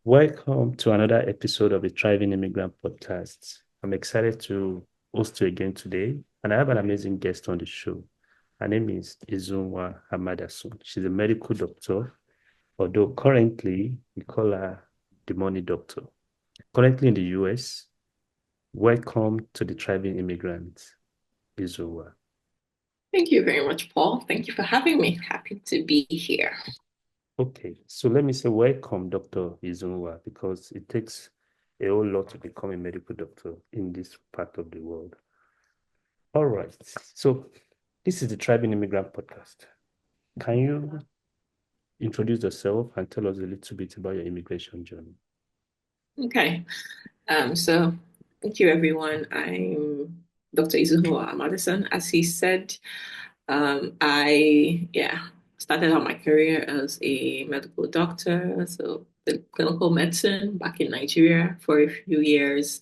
Welcome to another episode of the Thriving Immigrant Podcast. I'm excited to host you again today, and I have an amazing guest on the show. Her name is Izuhunwa Hamadasun. She's a medical doctor, although currently we call her the money doctor. Currently in the US, welcome to the Thriving Immigrant, Izuhunwa. Thank you very much, Paul. Thank you for having me. Happy to be here. Okay, so let me say welcome, Dr. Izuhunwa, because it takes a whole lot to become a medical doctor in this part of the world. All right. So this is the Thriving Immigrant Podcast. Can you introduce yourself and tell us a little bit about your immigration journey? Okay. So thank you, everyone. I'm Dr. Izuhunwa Madison. As he said, I started out my career as a medical doctor, so the clinical medicine back in Nigeria for a few years.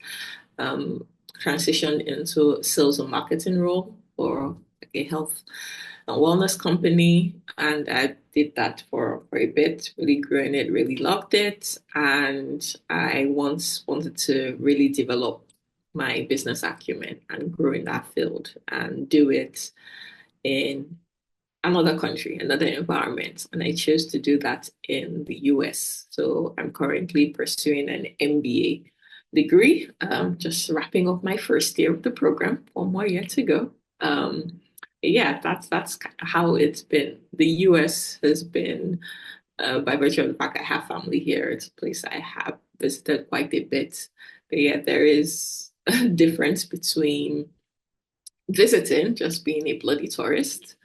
Transitioned into sales and marketing role for a health and wellness company. And I did that for a bit, really grew in it, really loved it. And I once wanted to really develop my business acumen and grow in that field and do it in another country, another environment. And I chose to do that in the US. So I'm currently pursuing an MBA degree, just wrapping up my first year of the program, one more year to go. Yeah, that's how it's been. The US has been, by virtue of the fact I have family here, it's a place I have visited quite a bit. But yeah, there is a difference between visiting, just being a bloody tourist,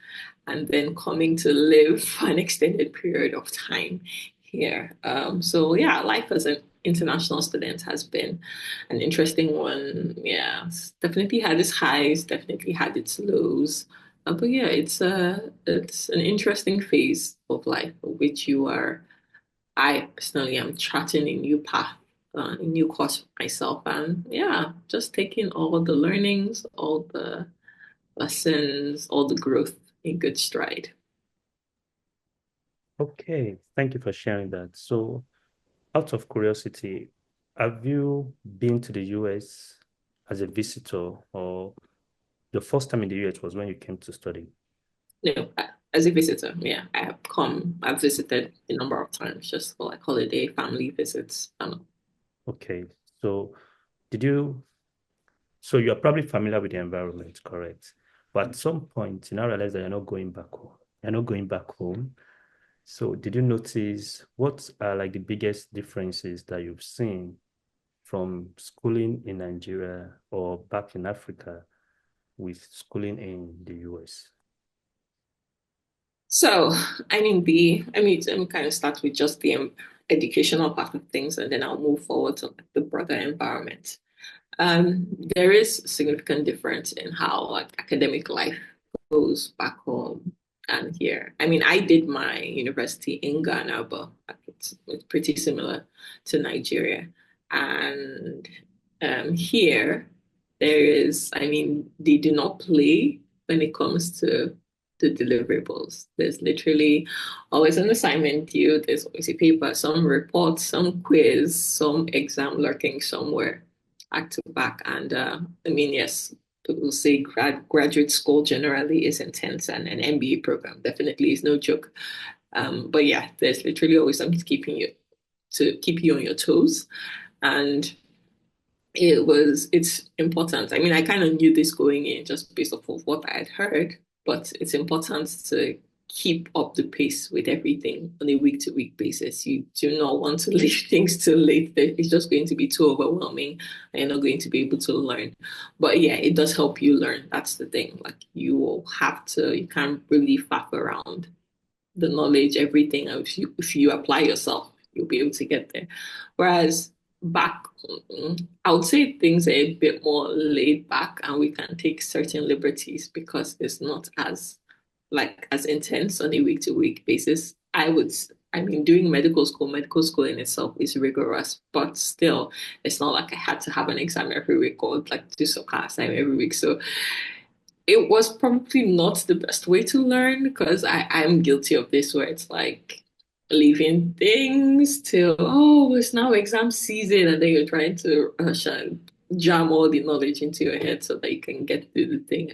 and then coming to live for an extended period of time here. So yeah, life as an international student has been an interesting one. Yeah, it's definitely had its highs, definitely had its lows. But yeah, it's an interesting phase of life of which you are. I personally am charting a new path, a new course for myself, and yeah, just taking all the learnings, all the lessons, all the growth in good stride. Okay, thank you for sharing that. So, out of curiosity, have you been to the US as a visitor, or your first time in the US was when you came to study? No, as a visitor, yeah, I've visited a number of times just for like holiday, family visits. Okay, so did you So you're probably familiar with the environment, correct? But at some point, you now realize that you're not going back home. You're not going back home. So did you notice what are like the biggest differences that you've seen from schooling in Nigeria or back in Africa with schooling in the US? So, let me kind of start with just the educational part of things, and then I'll move forward to like, the broader environment. There is significant difference in how like academic life goes back home and here. I mean, I did my university in Ghana, but like, it's pretty similar to Nigeria. And here, they do not play when it comes to the deliverables. There's literally always an assignment due, there's always a paper, some report, some quiz, some exam lurking somewhere back to back. And yes, people say graduate school generally is intense, and an MBA program definitely is no joke. But yeah, there's literally always something to keep you on your toes. And it's important. I mean, I kind of knew this going in just based off of what I had heard, but it's important to keep up the pace with everything on a week to week basis. You do not want to leave things too late. It's just going to be too overwhelming and you're not going to be able to learn. But yeah, it does help you learn. That's the thing. Like you can't really faff around the knowledge, everything. If you apply yourself, you'll be able to get there. Whereas back, I would say things are a bit more laid back and we can take certain liberties because it's not as intense on a week to week basis. I mean, doing medical school in itself is rigorous, but still, it's not like I had to have an exam every week or like do some class time every week. So it was probably not the best way to learn because I'm guilty of this where it's like leaving things till, oh, it's now exam season, and then you're trying to rush and jam all the knowledge into your head so that you can get through the thing.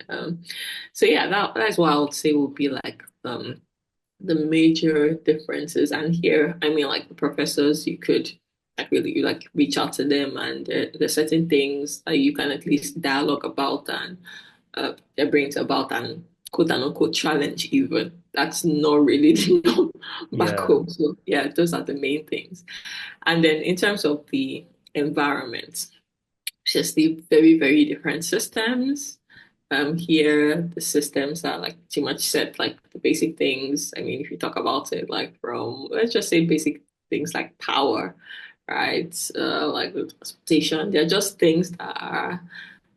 So yeah, that's what I would say would be like the major differences. And here, I mean, like the professors, you could like really like reach out to them, and there's certain things that you can at least dialogue about and their brains about and quote unquote challenge even. That's not really the norm back Yeah, home. So yeah, those are the main things. And then in terms of the environment, just the very, very different systems. Here the systems are like too much set, like the basic things. I mean, if you talk about it, like from let's just say basic things like power, right? Like with transportation, they're just things that are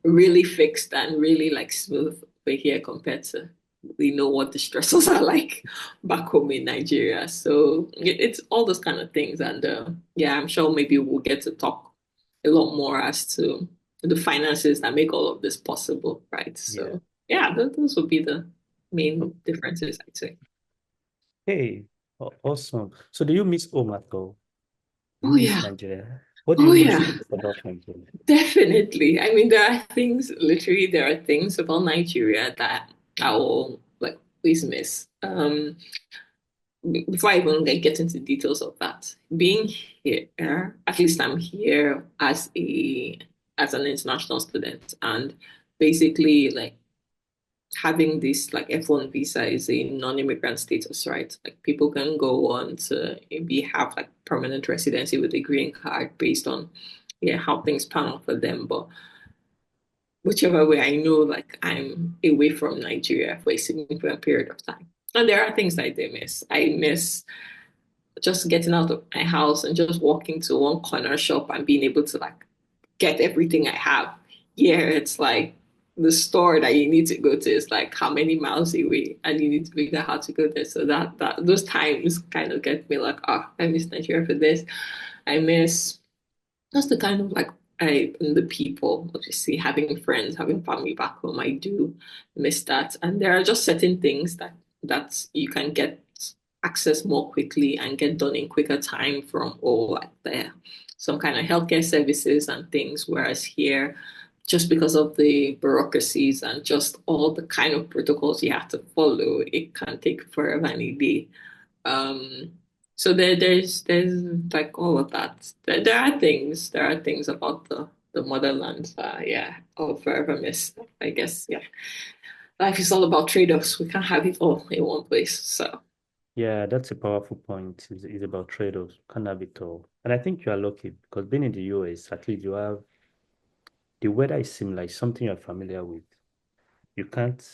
really fixed and really like smooth over here compared to we know what the stressors are like back home in Nigeria. So it's all those kind of things. And yeah, I'm sure maybe we'll get to talk a lot more as to the finances that make all of this possible, right? yeah. So yeah, those would be the main differences, I'd say. Okay, awesome. So do you miss home at all? Do you Oh miss yeah. Nigeria? What do you Oh miss yeah. most about Nigeria? Definitely. I mean, there are things, literally, there are things about Nigeria that I will like always miss. Before I even get into details of that, being here, at least I'm here as an international student, and basically like having this like F1 visa is a non-immigrant status, right? Like people can go on to maybe have like permanent residency with a green card based on yeah how things pan out for them, but whichever way, I know like I'm away from Nigeria for a significant period of time. And there are things I do miss. I miss just getting out of my house and just walking to one corner shop and being able to like get everything I have. Yeah, it's like the store that you need to go to is like how many miles away and you need to figure out how to go there. So that those times kind of get me like, oh, I miss Nigeria for this. I miss that's the kind of like the people, obviously having friends, having family back home, I do miss that. And there are just certain things that you can get access more quickly and get done in quicker time from all like there some kind of healthcare services and things. Whereas here, just because of the bureaucracies and just all the kind of protocols you have to follow, it can take forever and a day. Um, so there's like all of that. There are things about the motherland. Yeah, I'll forever miss. I guess yeah, life is all about trade-offs. We can't have it all in one place. So Yeah, that's a powerful point. Is about trade-offs. Can't have it all. And I think you are lucky because being in the US, at least you have the weather is similar, it's something you're familiar with. You can't,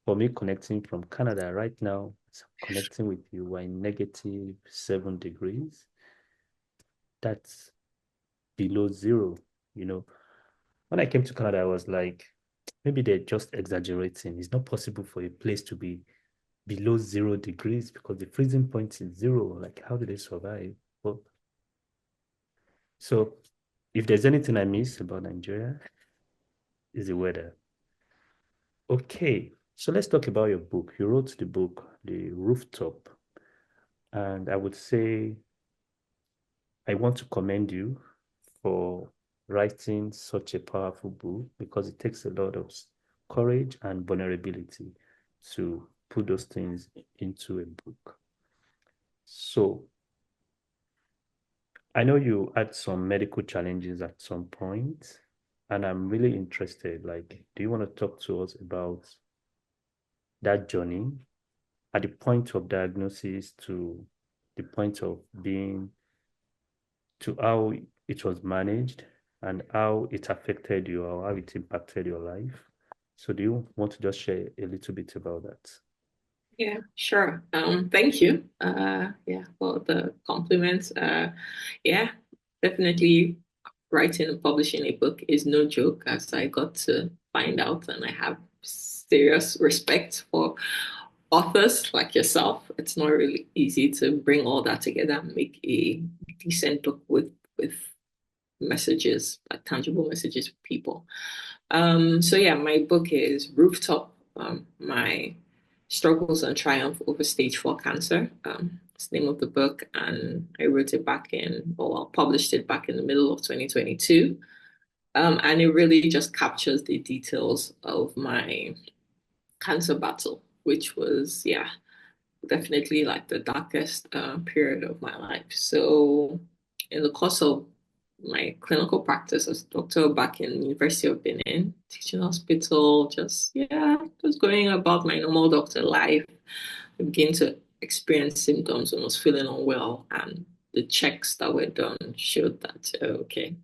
for me, connecting from Canada right now, connecting with you, we're in -7 degrees. That's below zero. You know, when I came to Canada, I was like, maybe they're just exaggerating. It's not possible for a place to be below 0 degrees because the freezing point is zero. Like, how do they survive? Well, so if there's anything I miss about Nigeria, is the weather. Okay, so let's talk about your book. You wrote the book, The Rooftop, and I would say I want to commend you for writing such a powerful book because it takes a lot of courage and vulnerability to put those things into a book. So I know you had some medical challenges at some point, and I'm really interested. Like, do you want to talk to us about that journey at the point of diagnosis to the point of being to how it was managed and how it affected you or how it impacted your life? So do you want to just share a little bit about that? yeah, sure. Thank you. Yeah, for the compliments. Yeah, definitely writing and publishing a book is no joke, as I got to find out, and I have serious respect for authors like yourself. It's not really easy to bring all that together and make a decent book with messages, like tangible messages for people. So yeah, my book is Rooftop, my struggles and triumph over stage 4 cancer. It's the name of the book, and I wrote it back in, or well, published it back in the middle of 2022. And it really just captures the details of my cancer battle, which was, yeah, definitely like the darkest period of my life. So, in the course of my clinical practice as a doctor back in University of Benin, teaching hospital, just yeah, just going about my normal doctor life, I began to experience symptoms and was feeling unwell, and the checks that were done showed that okay,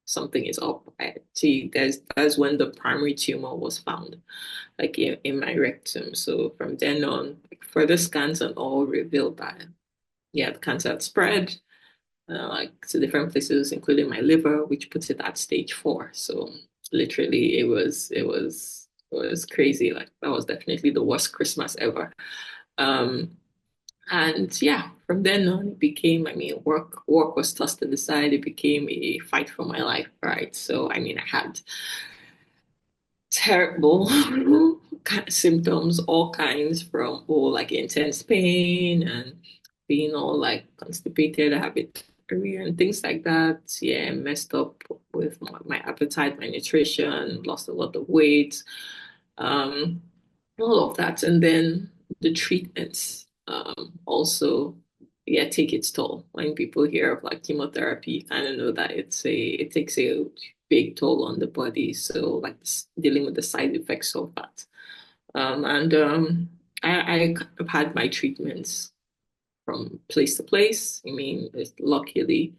something is up. See, that's when the primary tumor was found, like in my rectum. So from then on, like, further scans and all revealed that yeah, the cancer had spread like to different places, including my liver, which puts it at stage 4. So literally, it was crazy. Like that was definitely the worst Christmas ever. Um, and yeah, from then on, it became, I mean, work was tossed to the side. It became a fight for my life, right? So, I mean, I had terrible kind of symptoms, all kinds from like intense pain and being all like constipated, I have it and things like that. Yeah, messed up with my appetite, my nutrition, lost a lot of weight, um, all of that. And then the treatments also, yeah, take its toll. When people hear of like chemotherapy, you kind of know that it takes a big toll on the body. So like dealing with the side effects of that. And I've had my treatments from place to place. I mean, it luckily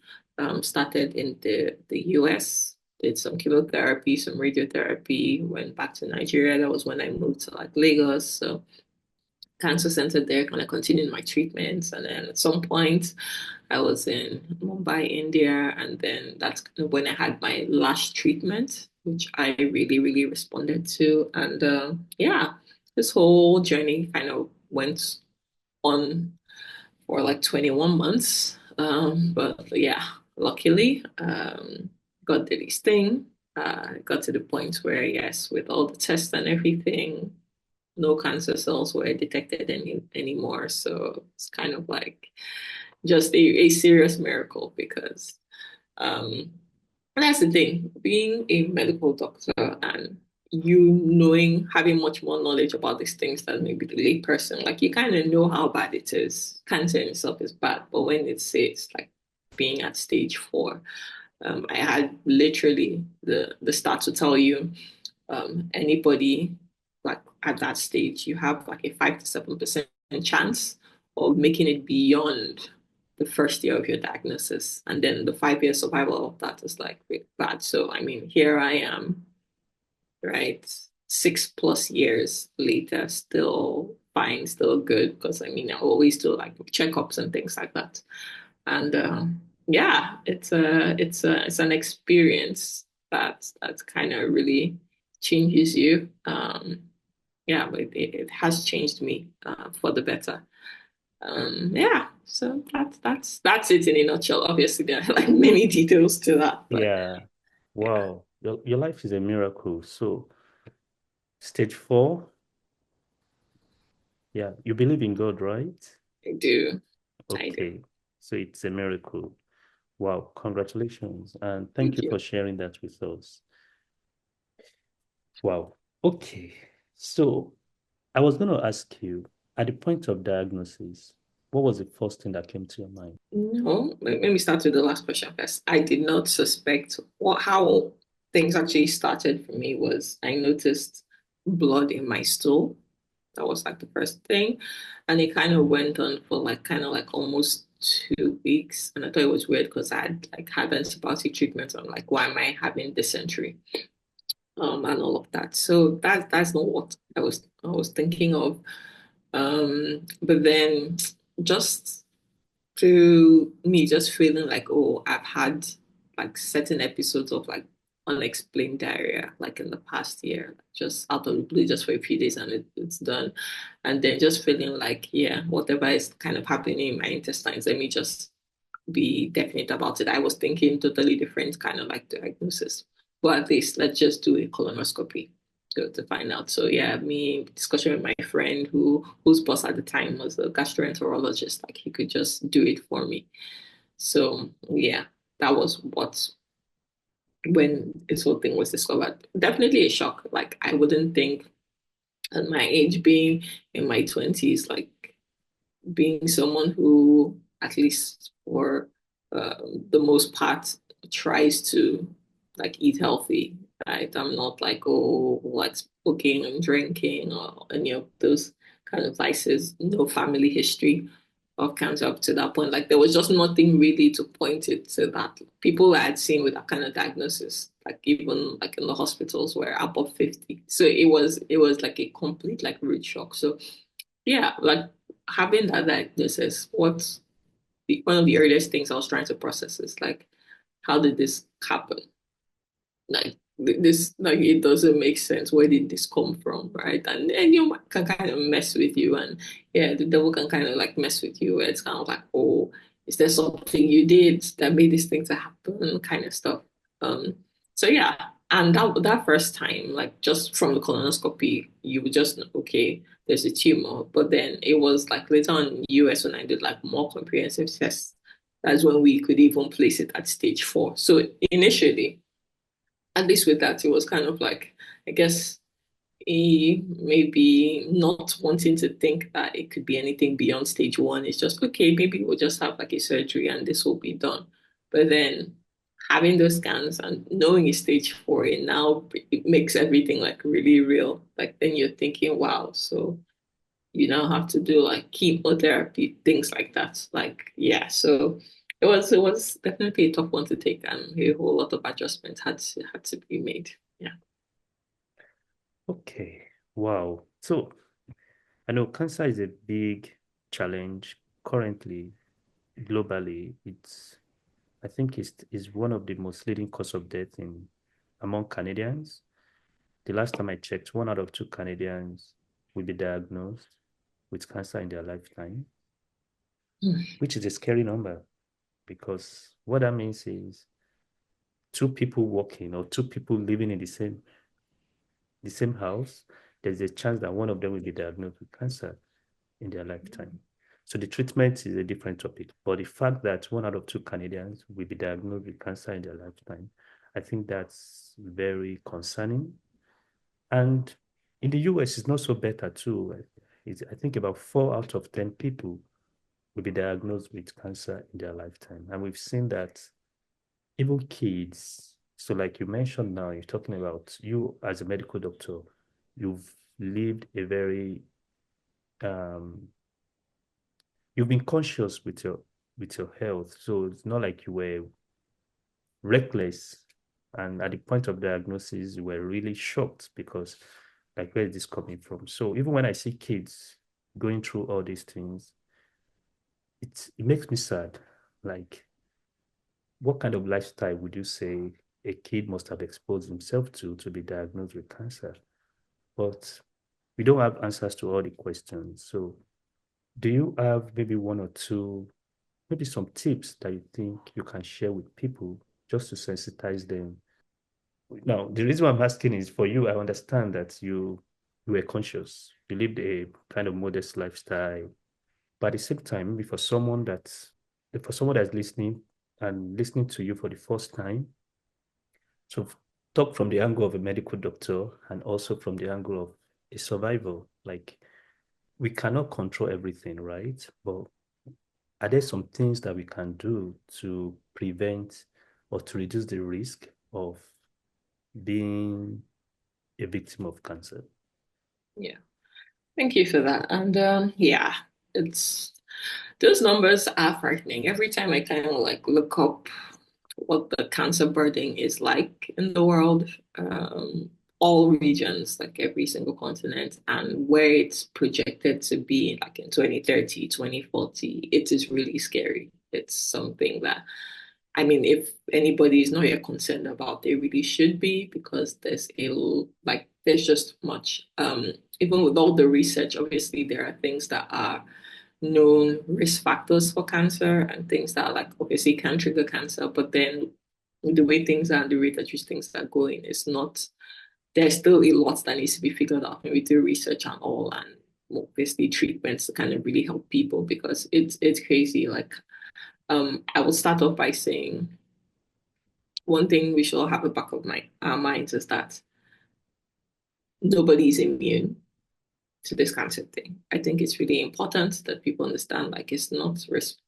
started in the US, did some chemotherapy, some radiotherapy, went back to Nigeria. That was when I moved to like Lagos. So cancer center there, kind of continued my treatments. And then at some point, I was in Mumbai, India, and then that's kind of when I had my last treatment, which I really, really responded to. And yeah, this whole journey kind of went on for like 21 months. But yeah, luckily, God did his thing. Got to the point where, yes, with all the tests and everything, no cancer cells were detected anymore. So it's kind of like just a serious miracle because um, and that's the thing, being a medical doctor and you knowing, having much more knowledge about these things than maybe the lay person, like you kind of know how bad it is. Cancer in itself is bad, but when it says like being at stage 4, I had literally the stats to tell you anybody like at that stage, you have like a 5 to 7% chance of making it beyond the first year of your diagnosis. And then the 5 year survival of that is like really bad. So, I mean, here I am, right? 6+ years later, still fine, still good. Because I mean, I always do like checkups and things like that. And yeah, it's an experience that kind of really changes you. Yeah, but it has changed me for the better. Yeah, so that's it in a nutshell. Obviously, there are like many details to that, but Yeah. yeah, Wow. Your life is a miracle. So, stage 4, yeah, you believe in God, right? I do. I do. Okay. So it's a miracle. Wow. Congratulations. And thank Thank you for you. sharing that with us. Wow. Okay. So I was going to ask you, at the point of diagnosis, what was the first thing that came to your mind? No, let me start with the last question first. I did not suspect how things actually started for me was I noticed blood in my stool. That was like the first thing. And it kind of went on for like kind of like almost 2 weeks. And I thought it was weird because I had like had antibiotic treatment. I'm like, why am I having dysentery? And all of that. So that's not what I was thinking of. But then just to me just feeling like, oh, I've had like certain episodes of like unexplained diarrhea, like in the past year, just out of the blue, just for a few days and it's done. And then just feeling like, yeah, whatever is kind of happening in my intestines, let me just be definite about it. I was thinking totally different kind of like diagnosis. But at least let's just do a colonoscopy. go to find out. So yeah, me discussion with my friend whose boss at the time was a gastroenterologist, like he could just do it for me. So yeah, that was what when this whole thing was discovered. Definitely a shock. Like I wouldn't think at my age being in my 20s, like being someone who, at least for the most part, tries to like eat healthy, right? I'm not like, oh, like smoking and drinking or any of those kind of vices. No family history of cancer up to that point. Like there was just nothing really to point it to that. People I had seen with that kind of diagnosis, like even like in the hospitals were above 50. So it was like a complete like root shock. So yeah, like having that diagnosis, one of the earliest things I was trying to process is like, how did this happen? Like this, like it doesn't make sense. Where did this come from, right? And then you can kind of mess with you, and yeah, the devil can kind of like mess with you. Where it's kind of like, oh, is there something you did that made this thing to happen, kind of stuff. Um, so yeah, and that first time, like just from the colonoscopy, you would just know, okay, there's a tumor. But then it was like later on in the US when I did like more comprehensive tests, that's when we could even place it at stage 4. So initially, at least with that, it was kind of like, I guess, he maybe not wanting to think that it could be anything beyond stage 1. It's just, okay, maybe we'll just have like a surgery and this will be done. But then having those scans and knowing it's stage 4, it makes everything like really real. Like then you're thinking, wow, so you now have to do like chemotherapy, things like that. Like, yeah, so it was definitely a tough one to take, and a whole lot of adjustments had to be made. Yeah. Okay. Wow. So I know cancer is a big challenge currently globally. I think it's one of the most leading cause of death in among Canadians. The last time I checked, 1 out of 2 Canadians will be diagnosed with cancer in their lifetime, Mm. which is a scary number because what that means is two people working or two people living in the same house, there's a chance that one of them will be diagnosed with cancer in their lifetime. So the treatment is a different topic, but the fact that 1 out of 2 Canadians will be diagnosed with cancer in their lifetime, I think that's very concerning. And in the US, it's not so better too. I think about 4 out of 10 people will be diagnosed with cancer in their lifetime. And we've seen that even kids, so like you mentioned now, you're talking about you as a medical doctor, you've lived a very um, you've been conscious with your health. So it's not like you were reckless. And at the point of diagnosis, you were really shocked because like where is this coming from? So even when I see kids going through all these things, it makes me sad. Like, what kind of lifestyle would you say a kid must have exposed himself to be diagnosed with cancer? But we don't have answers to all the questions. So do you have maybe one or two, maybe some tips that you think you can share with people just to sensitize them? Now, the reason why I'm asking is for you, I understand that you were conscious. You lived a kind of modest lifestyle. But at the same time, maybe for someone that's listening and listening to you for the first time, so talk from the angle of a medical doctor and also from the angle of a survivor. Like we cannot control everything, right? But are there some things that we can do to prevent or to reduce the risk of being a victim of cancer? Yeah. Thank you for that. And yeah, it's those numbers are frightening. Every time I kind of like look up what the cancer burden is like in the world, all regions, like every single continent, and where it's projected to be like in 2030, 2040, it is really scary. It's something that, I mean, if anybody is not yet concerned about, they really should be, because there's just much. Even with all the research, obviously there are things that are known risk factors for cancer and things that like obviously can trigger cancer, but then the way things are, the rate at which things are going is not there's still a lot that needs to be figured out, and we do research and all, and obviously treatments to kind of really help people, because it's crazy. Like, I will start off by saying one thing we should all have a back of our minds is that nobody is immune to this cancer thing. I think it's really important that people understand, like, it's not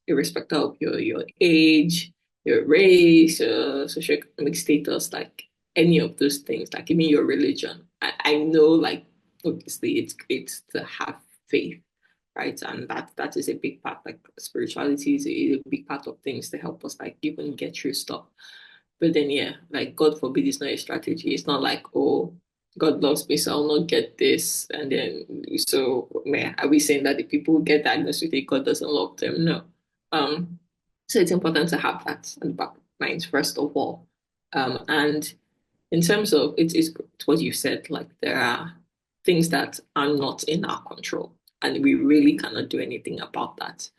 irrespective of your age, your race, your socioeconomic status, like any of those things, like even your religion. I know, like, obviously it's great to have faith, right? And that is a big part. Like, spirituality is a big part of things to help us, like, even get through stuff. But then, yeah, like, God forbid, it's not a strategy. It's not like, oh, God loves me, so I'll not get this. And then, so, man, are we saying that the people who get diagnosed with it, God doesn't love them? No. Um, so it's important to have that in the back of mind, first of all. And in terms of it's what you said, like, there are things that are not in our control, and we really cannot do anything about that.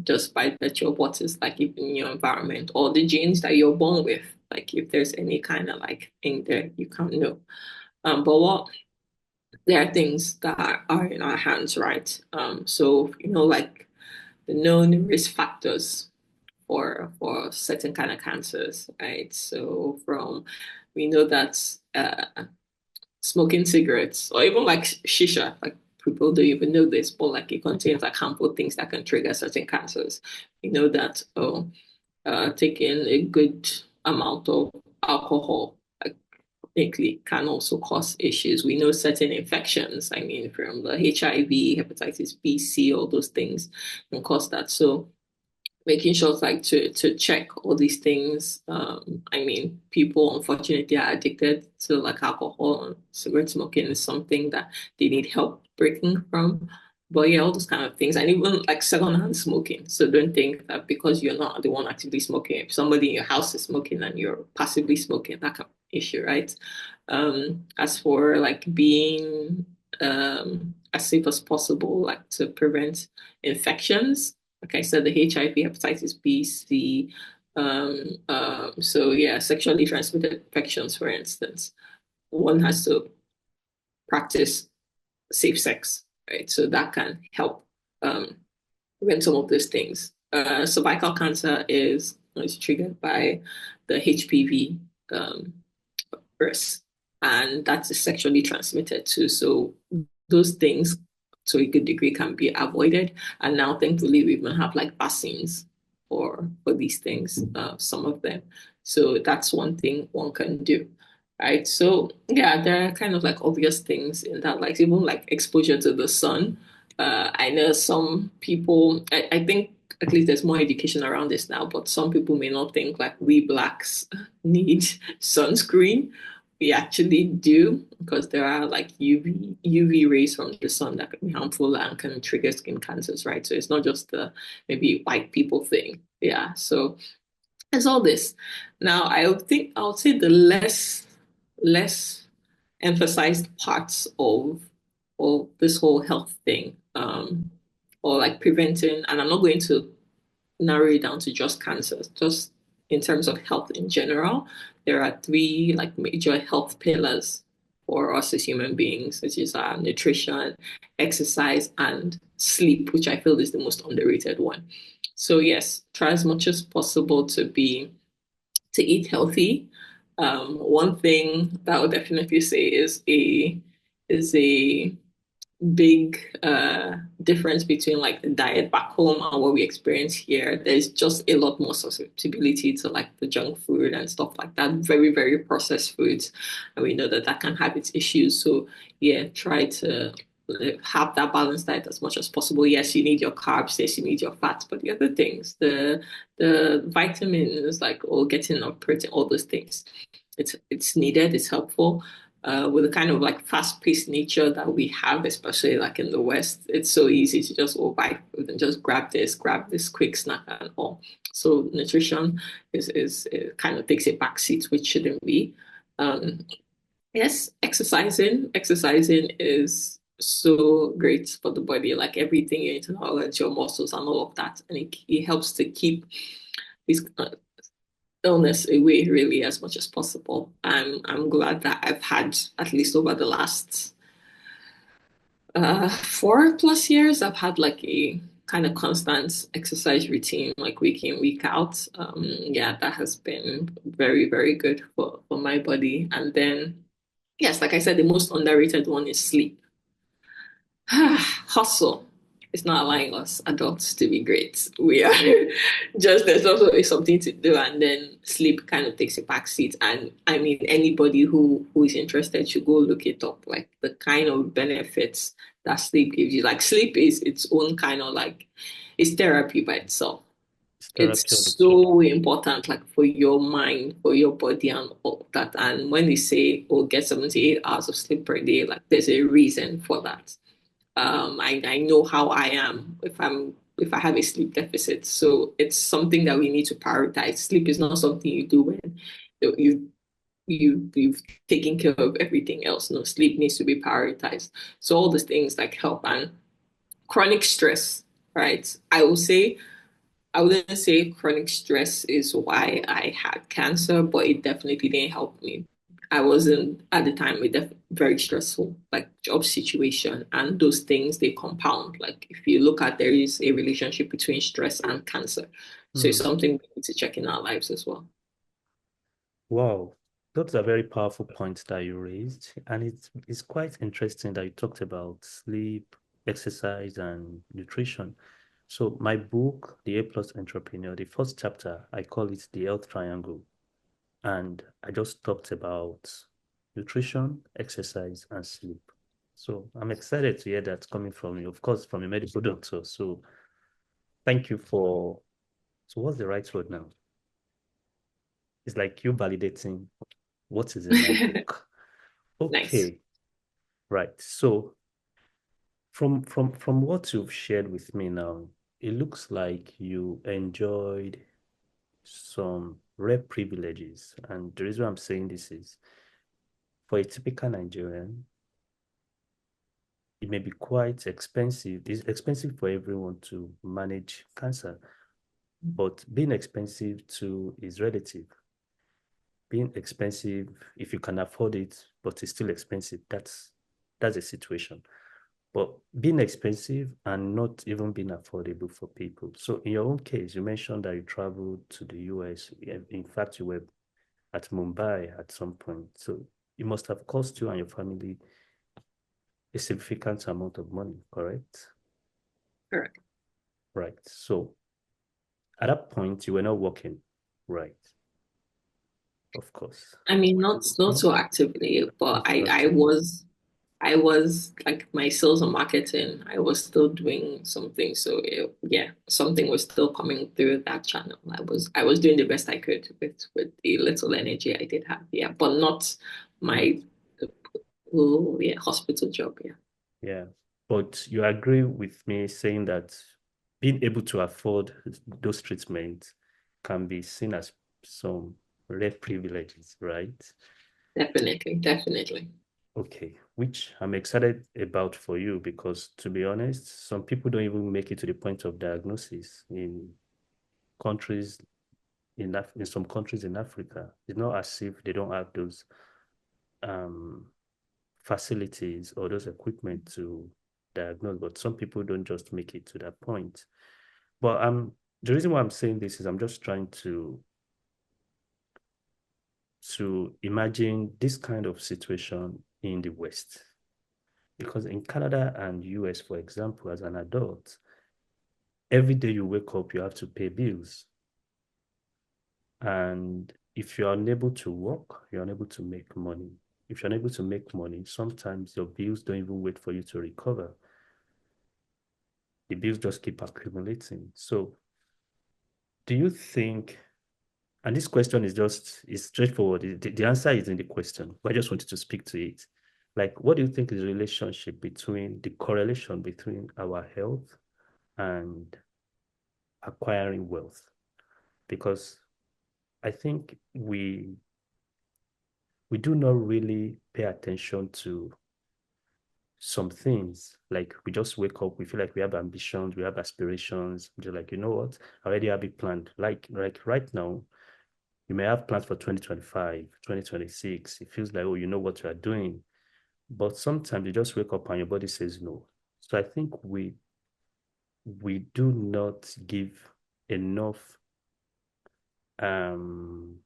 Just by virtue of what is, like, in your environment or the genes that you're born with. Like, if there's any kind of, like, thing there, you can't know. But what there are things that are in our hands, right? So, like, the known risk factors for certain kind of cancers, right? So, from we know that smoking cigarettes, or even like shisha, like, people don't even know this, but like, it contains like harmful things that can trigger certain cancers. We know that taking a good amount of alcohol, like, can also cause issues. We know certain infections, I mean, from the HIV, hepatitis B, C, all those things can cause that. So making sure, like, to check all these things. I mean, people unfortunately are addicted to, like, alcohol, and cigarette smoking is something that they need help breaking from. But yeah, all those kind of things, and even like secondhand smoking. So don't think that because you're not the one actively smoking, if somebody in your house is smoking and you're passively smoking, that kind of issue, right? As for, like, being as safe as possible, like, to prevent infections, like I said, the HIV, hepatitis B, C. So yeah, sexually transmitted infections, for instance, one has to practice safe sex, right? So that can help prevent some of these things. Cervical cancer is triggered by the HPV virus, and that's sexually transmitted too. So those things, to a good degree, can be avoided. And now, thankfully, we even have, like, vaccines for these things, some of them. So that's one thing one can do. Right. So yeah, there are kind of, like, obvious things in that, like, even like exposure to the sun. I know some people, I think at least there's more education around this now, but some people may not think, like, we blacks need sunscreen. We actually do, because there are, like, UV rays from the sun that can be harmful and can trigger skin cancers, right? So it's not just the maybe white people thing. Yeah. So it's all this. Now, I would say the less emphasized parts of this whole health thing, or like preventing, and I'm not going to narrow it down to just cancers, just in terms of health in general. There are three, like, major health pillars for us as human beings, which is our nutrition, exercise, and sleep, which I feel is the most underrated one. So yes, try as much as possible to eat healthy. One thing that I would definitely say is a big difference between, like, the diet back home and what we experience here. There's just a lot more susceptibility to, like, the junk food and stuff like that, very, very processed foods, and we know that that can have its issues. So yeah, try to have that balanced diet as much as possible. Yes, you need your carbs, yes, you need your fats, but the other things, the vitamins, like, or getting enough protein, all those things, it's needed, it's helpful. With the kind of, like, fast-paced nature that we have, especially, like, in the West, it's so easy to just buy food and just grab this quick snack and all. So nutrition is it kind of takes a backseat, which shouldn't be. Um, yes, exercising is so great for the body, like everything, your internal organs, your muscles, and all of that, and it helps to keep these illness away really as much as possible. I'm glad that I've had at least over the last 4+ years, I've had like a kind of constant exercise routine, like week in, week out. Yeah, that has been very, very good for my body. And then, yes, like I said, the most underrated one is sleep. Hustle is not allowing us adults to be great. We are just there's also something to do, and then sleep kind of takes a back seat. And I mean, anybody who is interested should go look it up, like the kind of benefits that sleep gives you. Like sleep is its own kind of like it's therapy by itself. It's It's therapy on its own. so important, like for your mind, for your body, and all that. And when they say, "Oh, get 78 hours of sleep per day," like there's a reason for that. I know how I am if I have a sleep deficit. So it's something that we need to prioritize. Sleep is not something you do when you you've taken care of everything else. No, sleep needs to be prioritized. So all these things like help and chronic stress, right? I wouldn't say chronic stress is why I had cancer, but it definitely didn't help me. I wasn't at the time very stressful, like job situation, and those things they compound. Like if you look at there is a relationship between stress and cancer, so it's Hmm. something we need to check in our lives as well. Wow, those are very powerful points that you raised. And it's quite interesting that you talked about sleep, exercise, and nutrition. So my book, The A Plus Entrepreneur, the first chapter, I call it the health triangle. And I just talked about nutrition, exercise, and sleep. So I'm excited to hear that coming from you, of course, from a medical doctor. So thank you for, so what's the right word now? It's like you validating what is in my book. Nice. Okay, right. So from what you've shared with me now, it looks like you enjoyed some rare privileges. And the reason I'm saying this is for a typical Nigerian, it may be quite expensive. It's expensive for everyone to manage cancer, but being expensive too is relative. Being expensive, if you can afford it, but it's still expensive, that's a situation. But being expensive and not even being affordable for people. So in your own case, you mentioned that you traveled to the US. In fact, you were at Mumbai at some point. So it must have cost you and your family a significant amount of money, correct? Correct. Right. So at that point, you were not working, right? Of course. I mean, not so actively, but Not so I actively. was I was like my sales and marketing, I was still doing something. So yeah, something was still coming through that channel. I was doing the best I could with the little energy I did have. Yeah, but not Not, my oh yeah, hospital job. Yeah, yeah. But you agree with me saying that being able to afford those treatments can be seen as some rare privileges, right? definitely, definitely. Okay, which I'm excited about for you because to be honest, some people don't even make it to the point of diagnosis in countries in some countries in Africa. It's not as if they don't have those um facilities or those equipment to diagnose, but some people don't just make it to that point. But the reason why I'm saying this is I'm just trying to imagine this kind of situation in the West. Because in Canada and US, for example, as an adult, every day you wake up, you have to pay bills. And if you're unable to work, you're unable to make money. If you're unable to make money, sometimes your bills don't even wait for you to recover. The bills just keep accumulating. So do you think, and this question is straightforward. The answer is in the question, but I just wanted to speak to it. Like, what do you think is the relationship between the correlation between our health and acquiring wealth? Because I think we do not really pay attention to some things. Like we just wake up, we feel like we have ambitions, we have aspirations. We're like, you know what? I already have it planned. Like right now, You may have plans for 2025, 2026. It feels like, oh, you know what you are doing. But sometimes you just wake up and your body says no. So I think we do not give enough um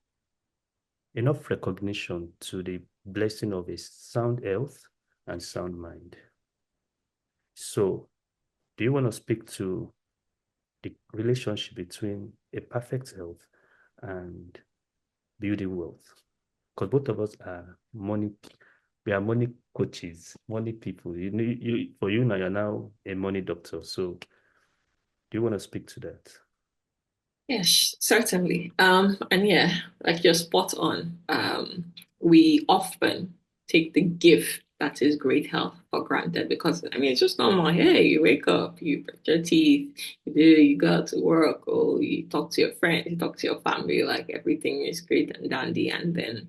enough recognition to the blessing of a sound health and sound mind. So do you want to speak to the relationship between a perfect health and building wealth? Because both of us are money, we are money coaches, money people. For you now, you're now a money doctor. So do you want to speak to that? Yes, certainly. And yeah, like you're spot on. We often take the gift that is great health for granted because I mean it's just normal. Hey, you wake up, you brush your teeth, you go to work, or you talk to your friends, you talk to your family, like everything is great and dandy. And then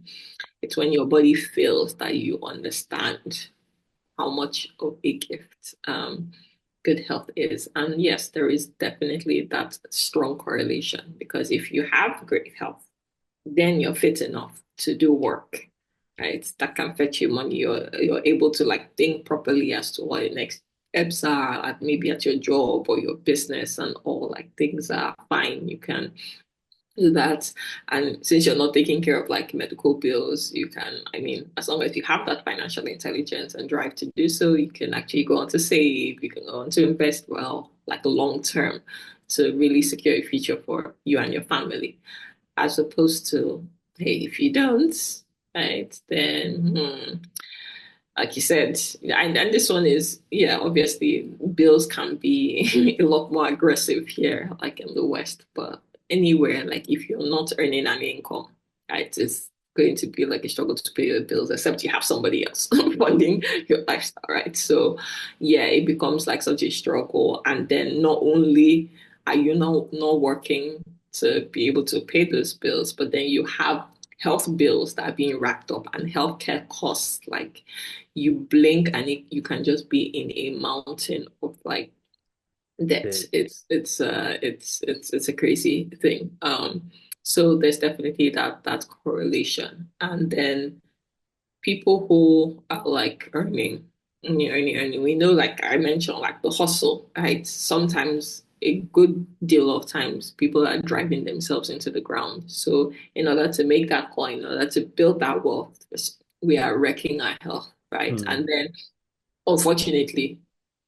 it's when your body feels that you understand how much of a gift good health is. And yes, there is definitely that strong correlation because if you have great health, then you're fit enough to do work, right? That can fetch you money. You're able to like think properly as to what your next steps are, at maybe at your job or your business and all like things are fine. You can do that. And since you're not taking care of like medical bills, you can, I mean, as long as you have that financial intelligence and drive to do so, you can actually go on to save, you can go on to invest well, like long term, to really secure a future for you and your family, as opposed to, hey, if you don't, right, then like you said, and this one is, yeah, obviously bills can be a lot more aggressive here, like in the West, but anywhere, like if you're not earning an income, right, it's going to be like a struggle to pay your bills, except you have somebody else funding your lifestyle, right? So, yeah, it becomes like such a struggle. And then not only are you not working to be able to pay those bills, but then you have health bills that are being racked up and healthcare costs like you blink and you can just be in a mountain of like debt. The, It's a crazy thing. So there's definitely that correlation. And then people who are like earning. We know, like I mentioned, like the hustle, right? Sometimes a good deal of times people are driving themselves into the ground. So in order to make that call, in order to build that wealth, we are wrecking our health, right? hmm, And then unfortunately,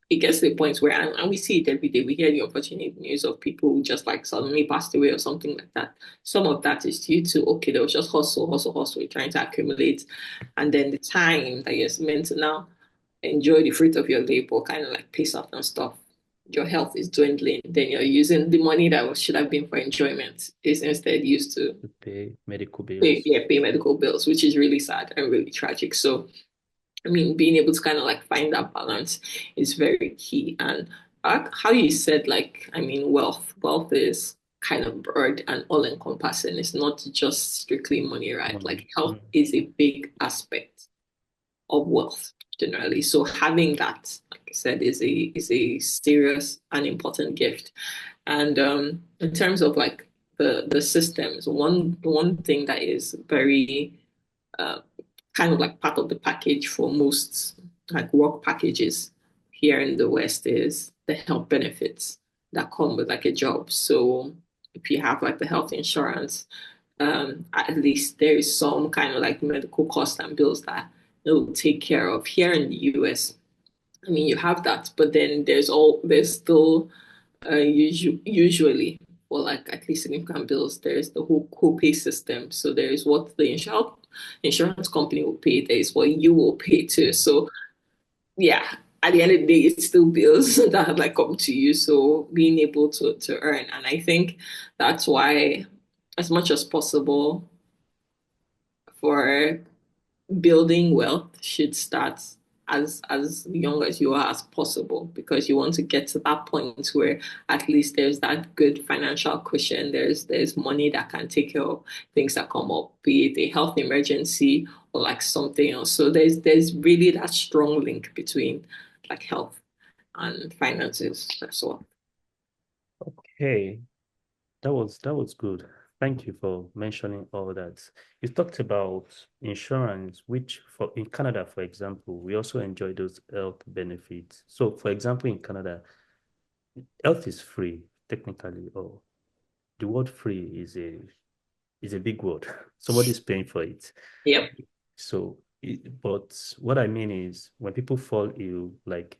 it gets to the point where, and we see it every day, we hear the unfortunate news of people who just like suddenly passed away or something like that. Some of that is due to, okay, there was just hustle, trying to accumulate. And then the time that you're meant to now enjoy the fruit of your labor kind of like pays off and stuff. Your health is dwindling. Then you're using the money that should have been for enjoyment is instead used to to pay medical pay, bills. yeah, pay medical bills, which is really sad and really tragic. So I mean, being able to kind of like find that balance is very key. And how you said, like, I mean, wealth is kind of broad and all encompassing. It's not just strictly money, right? Money. Like, health is a big aspect of wealth generally. So having that, like I said, is a serious and important gift. And in terms of like the systems, one thing that is very uh, kind of like part of the package for most like work packages here in the West is the health benefits that come with like a job. So if you have like the health insurance, at least there is some kind of like medical costs and bills that it will take care of. Here in the US, I mean, you have that, but then there's still usually for like at least significant bills, there's the whole co-pay system. So there is what the insurance company will pay, there is what you will pay too. Okay. So yeah, at the end of the day, it's still bills that have like come to you. So being able to earn. And I think that's why as much as possible for building wealth should start as young as you are as possible because you want to get to that point where at least there's that good financial cushion. There's money that can take care of things that come up, be it a health emergency or like something else. So there's really that strong link between like health and finances as well. Okay. That was good. Thank you for mentioning all that. You talked about insurance, which for in Canada, for example, we also enjoy those health benefits. So, for example, in Canada, health is free technically, or the word free is a big word. Somebody's paying for it. Yep. So, but what I mean is when people fall ill, like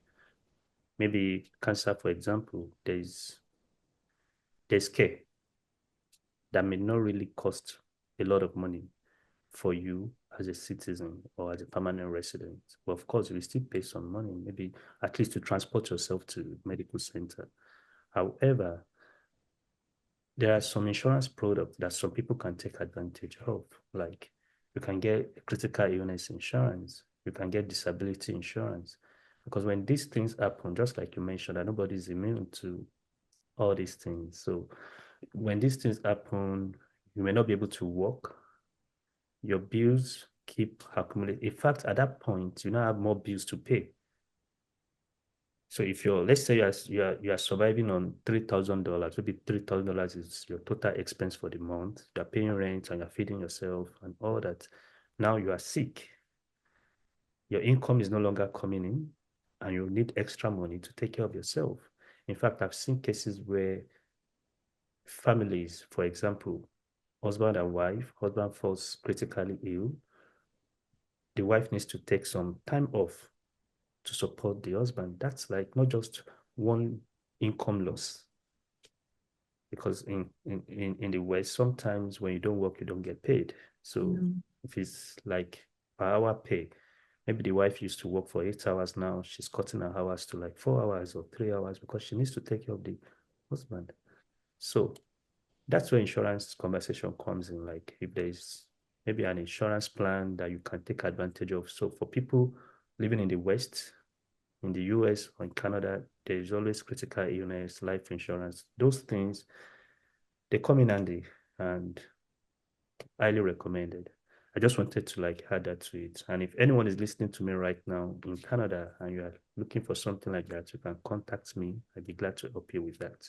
maybe cancer, for example, there's care that may not really cost a lot of money for you as a citizen or as a permanent resident. But of course, you will still pay some money, maybe at least to transport yourself to medical center. However, there are some insurance products that some people can take advantage of. Like you can get critical illness insurance, you can get disability insurance. Because when these things happen, just like you mentioned, that nobody's immune to all these things. So when these things happen, you may not be able to work. Your bills keep accumulating. In fact, at that point, you now have more bills to pay. So if you're, let's say you are surviving on $3,000, maybe $3,000 is your total expense for the month. You're paying rent and you're feeding yourself and all that. Now you are sick. Your income is no longer coming in, and you need extra money to take care of yourself. In fact, I've seen cases where families, for example, husband and wife, husband falls critically ill, the wife needs to take some time off to support the husband. That's like not just one income loss. Because in the West, sometimes when you don't work, you don't get paid. So Mm. if it's like per hour pay, maybe the wife used to work for 8 hours now, she's cutting her hours to like 4 hours or 3 hours because she needs to take care of the husband. So that's where insurance conversation comes in. Like if there's maybe an insurance plan that you can take advantage of. So for people living in the West, in the US or in Canada, there is always critical illness, life insurance. Those things, they come in handy and highly recommended. I just wanted to like add that to it. And if anyone is listening to me right now in Canada and you are looking for something like that, you can contact me. I'd be glad to help you with that.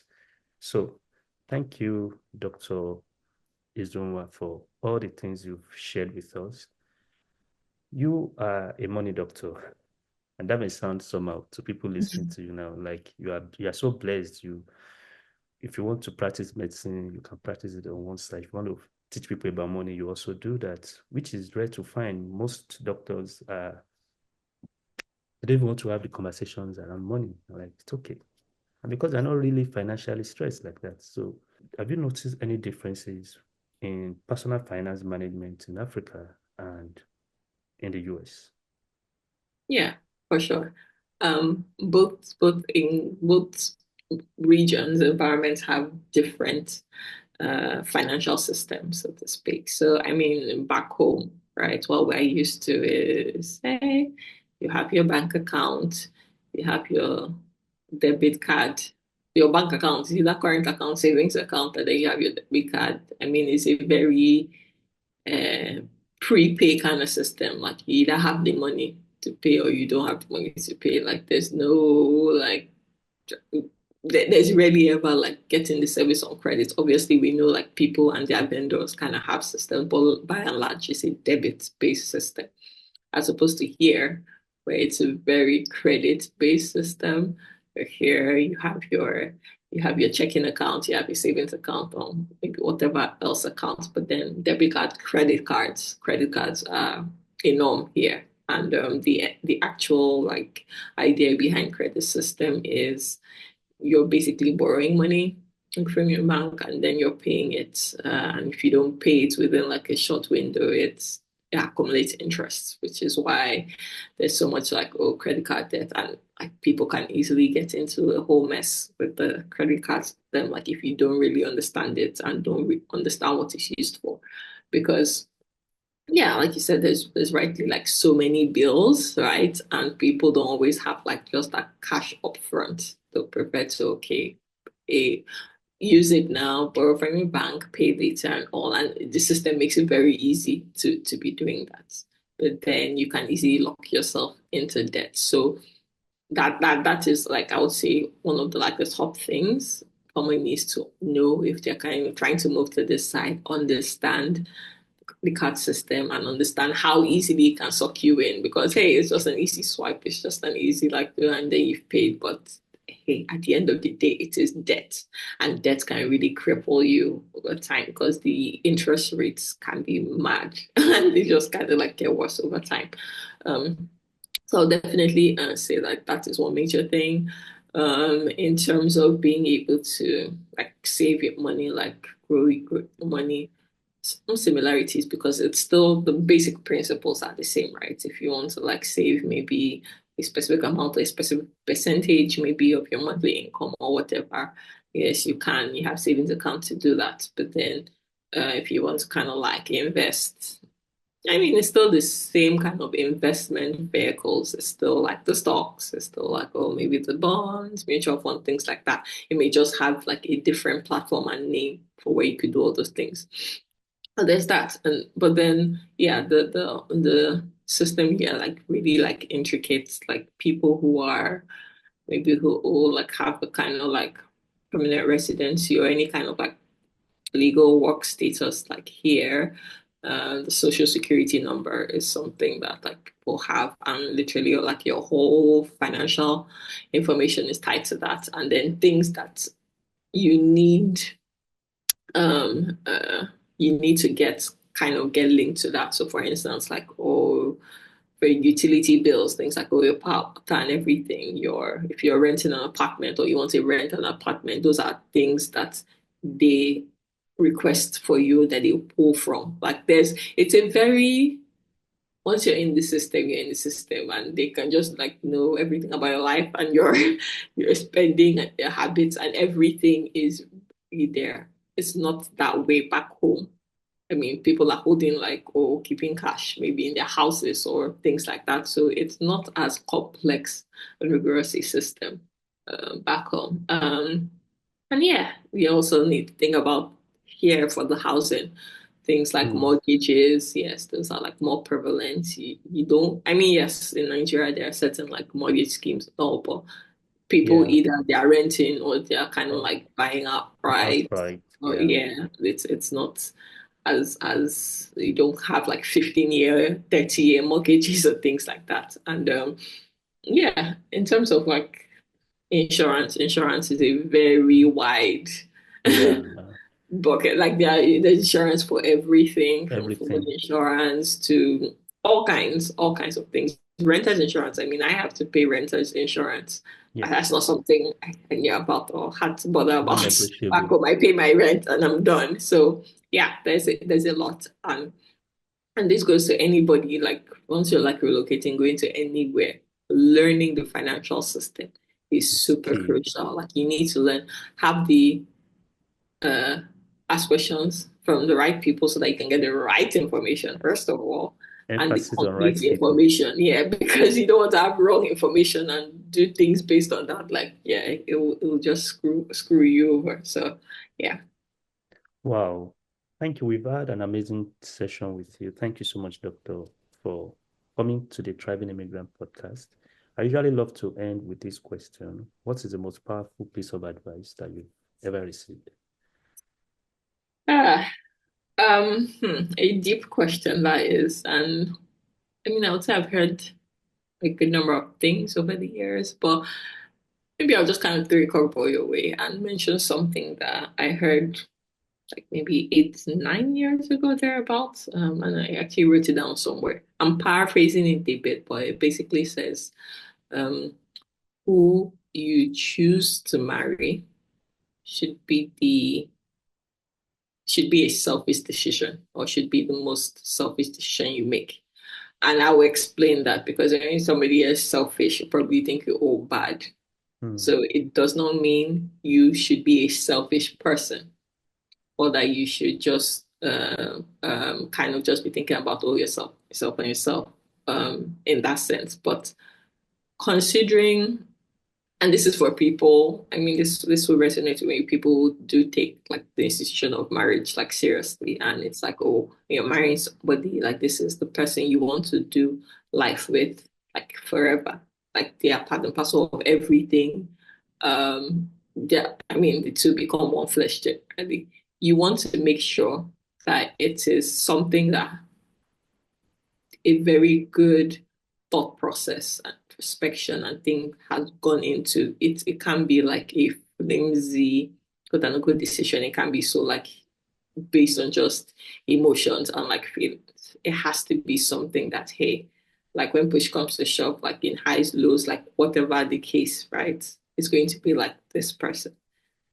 So thank you, Dr. Izuhunwa, for all the things you've shared with us. You are a money doctor, and that may sound somehow to people listening to you now. Like you are so blessed. You if you want to practice medicine, you can practice it on one side. If you want to teach people about money, you also do that, which is rare to find. Most doctors they don't even want to have the conversations around money. Like it's okay. And because they're not really financially stressed like that. So have you noticed any differences in personal finance management in Africa and in the US? Yeah, for sure. Both in both regions, environments have different financial systems, so to speak. So, I mean, back home, right, what we're used to is, hey, you have your bank account, you have your debit card, your bank account, is either current account, savings account, and then you have your debit card. I mean, it's a very uh, prepay kind of system. Like you either have the money to pay or you don't have the money to pay. Like there's no like there's rarely ever like getting the service on credit. Obviously, we know like people and their vendors kind of have systems, but by and large, it's a debit-based system as opposed to here, where it's a very credit-based system. Where here you have your checking account, you have your savings account, or maybe whatever else account, but then debit card, credit cards are a norm here. And the actual like idea behind credit system is you're basically borrowing money from your bank and then you're paying it. And if you don't pay it within like a short window, it accumulates interest, which is why there's so much like credit card debt and like people can easily get into a whole mess with the credit cards. Then like if you don't really understand it and don't understand what it's used for, because yeah, like you said, there's rightly like so many bills, right? And people don't always have like just that cash up front. They'll prefer to a use it now, borrow from your bank, pay later and all. And the system makes it very easy to be doing that. But then you can easily lock yourself into debt. So that is like I would say one of the like the top things someone needs to know if they're kind of trying to move to this side, understand the card system and understand how easily it can suck you in because hey, it's just an easy swipe, it's just an easy like and then you've paid, but hey, at the end of the day, it is debt, and debt can really cripple you over time because the interest rates can be mad and they just kind of like get worse over time. Um, so I'll definitely say that that is one major thing. In terms of being able to like save your money, like grow your money, some similarities because it's still the basic principles are the same, right? If you want to like save maybe a specific amount or a specific percentage, maybe of your monthly income or whatever, yes, you can. You have savings account to do that. But then if you want to kind of like invest, I mean, it's still the same kind of investment vehicles. It's still like the stocks. It's still like, oh, maybe the bonds, mutual fund, things like that. It may just have like a different platform and name for where you could do all those things. And there's that. And but then yeah, the system here like really like intricate, like people who are maybe who like have a kind of like permanent residency or any kind of like legal work status like here, the social security number is something that like people have, and literally like your whole financial information is tied to that. And then things that you need, um, uh, you need to get linked to that. So, for instance, like for utility bills, things like your power and everything. If you're renting an apartment or you want to rent an apartment, those are things that they request for you that they pull from. Like it's a very once you're in the system, you're in the system, and they can just like know everything about your life and your your spending and your habits and everything is really there. It's not that way back home. I mean, people are holding like or keeping cash maybe in their houses or things like that. So it's not as complex and rigorous a system back home. And yeah, we also need to think about here for the housing. Things like Mm. mortgages, yes, those are like more prevalent. You don't, I mean, yes, in Nigeria, there are certain like mortgage schemes and all, but people Yeah, either they are renting or they are kind of uh, like buying outright. outright. Or Yeah, yeah, it's not as you don't have like 15-year, 30-year mortgages or things like that. And yeah, in terms of like insurance is a very wide yeah, bucket. Like there's insurance for everything, from food everything. insurance to all kinds of things. Renters insurance. I mean, I have to pay renters insurance. Yeah, That's not something I knew about or had to bother about. Back non-negotiable. home, I pay my rent and I'm done. So yeah, there's a lot. And this goes to anybody, like once you're like relocating, going to anywhere, learning the financial system is It's super key. crucial. Like you need to learn, have the uh ask questions from the right people so that you can get the right information, first of all, and the Emphasis on right complete people. information. Yeah, because you don't want to have wrong information and do things based on that. Like, yeah, it will just screw you over. So yeah. Wow. Thank you. We've had an amazing session with you. Thank you so much, Doctor, for coming to the Thriving Immigrant podcast. I usually love to end with this question. What is the most powerful piece of advice that you've ever received? Ah, a deep question that is, and I mean, I would say I've heard a good number of things over the years, but maybe I'll just kind of throw a curveball your way and mention something that I heard like maybe 8, 9 years ago thereabouts. And I actually wrote it down somewhere. I'm paraphrasing it a bit, but it basically says, um, who you choose to marry should be the should be a selfish decision or should be the most selfish decision you make. And I will explain that because when somebody is selfish, you probably think you're all bad. Hmm. So it does not mean you should be a selfish person or that you should just kind of just be thinking about all yourself and yourself in that sense. But considering and this is for people. I mean, this will resonate with me. People do take like the institution of marriage like seriously, and it's like, oh, you're marrying somebody. Like this is the person you want to do life with, like forever. Like they are part and parcel of everything. Um, the two become one flesh generally. You want to make sure that it is something that a very good thought process and prospection and thing has gone into it. It can be like a flimsy, quote unquote decision. It can be so like based on just emotions and like feelings. It has to be something that, hey, like when push comes to shove, like in highs, lows, like whatever the case, right? It's going to be like this person.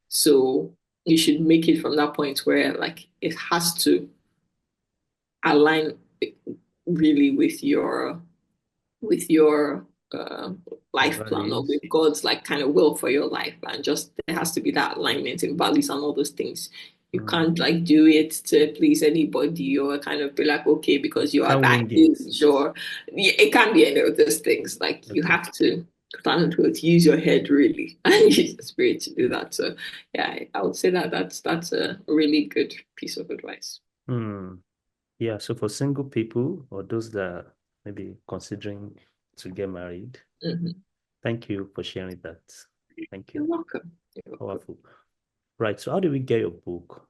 So you should make it from that point where like it has to align really with your life plan or Values. with God's like kind of will for your life. And just there has to be that alignment in values and all those things. You Mm. can't like do it to please anybody or kind of be like, okay, because you are Can't that wing it. age or yeah, it can't be any of those things. Like you Okay. have to plan to use your head really and use the spirit to do that. So yeah, I would say that that's a really good piece of advice. Hmm. Yeah, so for single people or those that are maybe considering to get married, Mhm. thank you for sharing that. Thank You're you. welcome. You're welcome. Powerful. Right. So how do we get your book?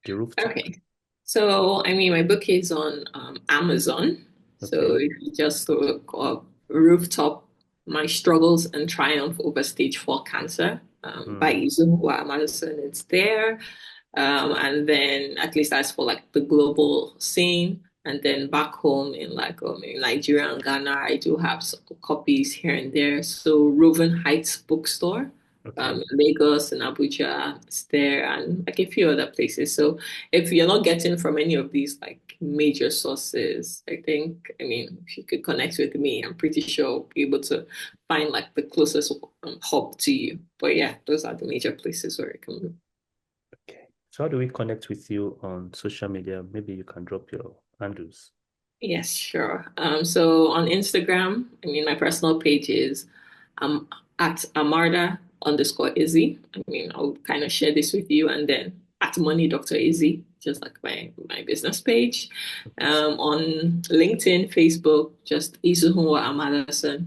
The Rooftop. Okay. So, I mean, my book is on Amazon. So, Okay. if you just look up Rooftop, My Struggles and Triumph Over Stage 4 Cancer by Hmm. Izuhunwa Madison, it's there. And then at least that's for like the global scene. And then back home in like in Nigeria and Ghana, I do have some copies here and there. So Roven Heights Bookstore, Okay. in Lagos and Abuja, it's there, and like a few other places. So if you're not getting from any of these like major sources, I mean, if you could connect with me, I'm pretty sure I'll be able to find like the closest hub to you. But yeah, those are the major places where you can. Okay. So how do we connect with you on social media? Maybe you can drop your handles. Yes, sure. So on Instagram, I mean, my personal page is at Amarda underscore Izzy. I mean, I'll kind of share this with you, and then at Money Doctor Izzy, just like my business page. Okay. On LinkedIn, Facebook, just Izuhunwa Amadason.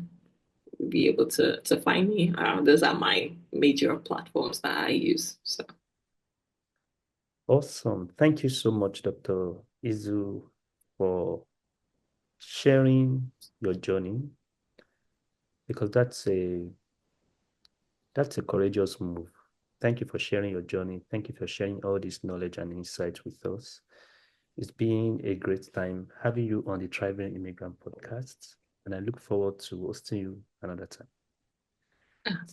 You'll be able to find me. Those are my major platforms that I use. So Awesome. Thank you so much, Dr. Izu, for sharing your journey because that's a courageous move. Thank you for sharing your journey. Thank you for sharing all this knowledge and insights with us. It's been a great time having you on the Thriving Immigrant podcast, and I look forward to hosting you another time.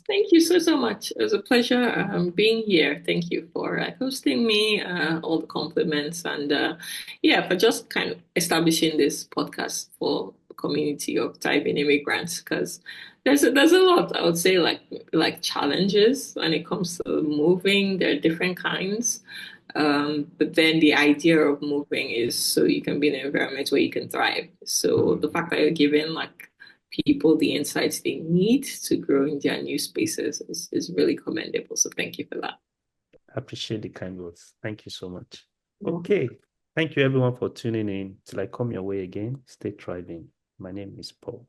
thank you so much. It was a pleasure being here. Thank you for hosting me, all the compliments, and yeah, for just kind of establishing this podcast for the community of Taiwan immigrants. Because there's a lot, I would say, like challenges when it comes to moving. There are different kinds. But then the idea of moving is so you can be in an environment where you can thrive. So the Hmm. fact that you're given like people the insights they need to grow in their new spaces is really commendable. So thank you for that. I appreciate the kind words. Thank you so much. You're welcome. Okay. Thank you, everyone, for tuning in. Till I come your way again, stay thriving. My name is Paul.